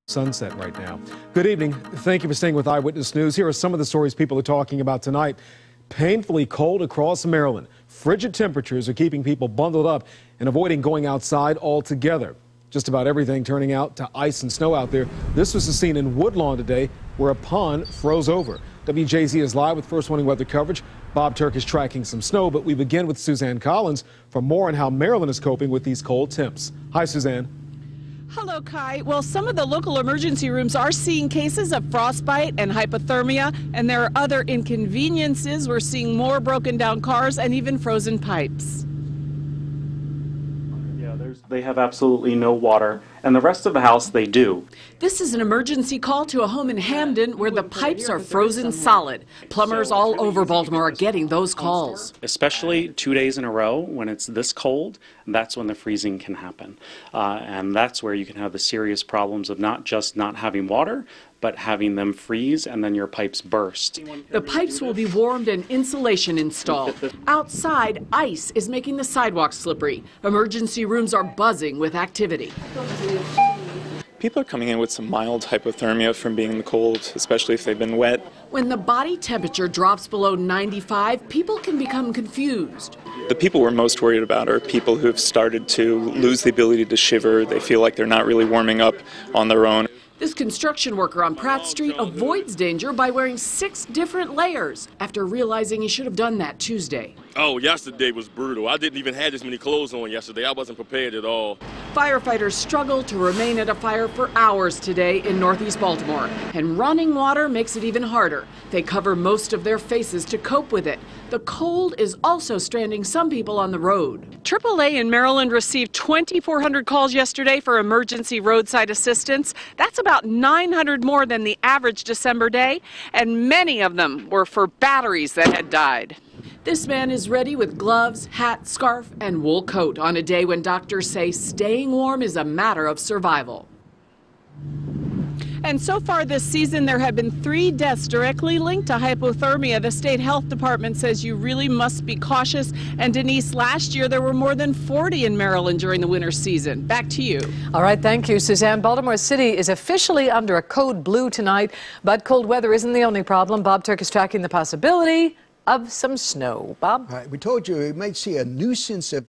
Sunset right now. Good evening. Thank you for staying with Eyewitness News. Here are some of the stories people are talking about tonight. Painfully cold across Maryland. Frigid temperatures are keeping people bundled up and avoiding going outside altogether. Just about everything turning out to ice and snow out there. This was the scene in Woodlawn today where a pond froze over. WJZ is live with First Warning weather coverage. Bob Turk is tracking some snow, but we begin with Suzanne Collins for more on how Maryland is coping with these cold temps. Hi, Suzanne. Hello, Kai. Well, some of the local emergency rooms are seeing cases of frostbite and hypothermia, and there are other inconveniences. We're seeing more broken down cars and even frozen pipes. Yeah, they have absolutely no water, and the rest of the house they do. This is an emergency call to a home in Hamden where the pipes are frozen solid. Plumbers all over Baltimore are getting those calls. Especially 2 days in a row when it's this cold, that's when the freezing can happen. And that's where you can have the serious problems of not just not having water, but having them freeze and then your pipes burst. The pipes will be warmed and insulation installed. Outside, ice is making the sidewalks slippery. Emergency rooms are buzzing with activity. People are coming in with some mild hypothermia from being in the cold, especially if they've been wet. When the body temperature drops below 95, people can become confused. The people we're most worried about are people who have started to lose the ability to shiver. They feel like they're not really warming up on their own. This construction worker on Pratt Street avoids danger by wearing 6 different layers after realizing he should have done that Tuesday. Oh, yesterday was brutal. I didn't even have this many clothes on yesterday. I wasn't prepared at all. Firefighters struggled to remain at a fire for hours today in Northeast Baltimore, and running water makes it even harder. They cover most of their faces to cope with it. The cold is also stranding some people on the road. AAA in Maryland received 2,400 calls yesterday for emergency roadside assistance. That's about 900 more than the average December day, and many of them were for batteries that had died. This man is ready with gloves, hat, scarf, and wool coat on a day when doctors say staying warm is a matter of survival. And so far this season, there have been 3 deaths directly linked to hypothermia. The state health department says you really must be cautious. And Denise, last year there were more than 40 in Maryland during the winter season. Back to you. All right, thank you, Suzanne. Baltimore City is officially under a code blue tonight, but cold weather isn't the only problem. Bob Turk is tracking the possibility of some snow. Bob? All right, we told you we might see a nuisance of